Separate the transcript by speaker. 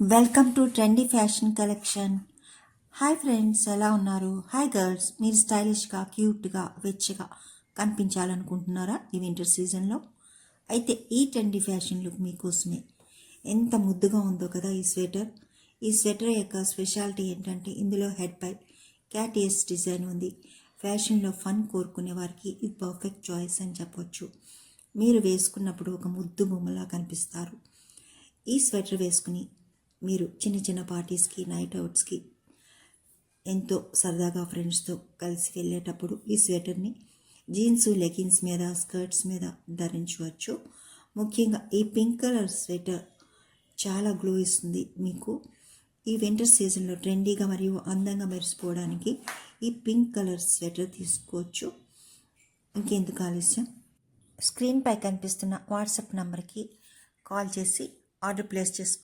Speaker 1: Welcome to trendy fashion collection. Hi friends, ఎలా ఉన్నారు? Hi girls, మీరు స్టైలిష్గా, క్యూట్గా, వెచ్చగా కనిపించాలనుకుంటున్నారా ఈ వింటర్ సీజన్లో? అయితే ఈ ట్రెండీ ఫ్యాషన్ లుక్ మీకోసమే. ఎంత ముద్దుగా ఉందో కదా ఈ స్వెటర్. ఈ స్వెటర్ యొక్క స్పెషాలిటీ ఏంటంటే ఇందులో హెడ్ పై క్యాట్ ఇయర్స్ డిజైన్ ఉంది. ఫ్యాషన్లో ఫన్ కోరుకునే వారికి ఇది పర్ఫెక్ట్ చాయిస్ అని చెప్పొచ్చు. మీరు వేసుకున్నప్పుడు ఒక ముద్దు బొమ్మలా కనిపిస్తారు. ఈ స్వెటర్ వేసుకుని మీరు చిన్న చిన్న పార్టీస్కి, నైట్ అవుట్స్కి ఎంతో సరదాగా ఫ్రెండ్స్తో కలిసి వెళ్ళేటప్పుడు ఈ స్వెటర్ని జీన్స్, లెగిన్స్ మీద, స్కర్ట్స్ మీద ధరించవచ్చు. ముఖ్యంగా ఈ పింక్ కలర్ స్వెటర్ చాలా గ్లో ఇస్తుంది మీకు. ఈ వింటర్ సీజన్లో ట్రెండీగా మరియు అందంగా మెరిసిపోవడానికి ఈ పింక్ కలర్ స్వెటర్ తీసుకోవచ్చు. ఇంకెందుకు ఆలస్యం, స్క్రీన్పై కనిపిస్తున్న వాట్సాప్ నంబర్కి కాల్ చేసి ఆర్డర్ ప్లేస్ చేసుకోవచ్చు.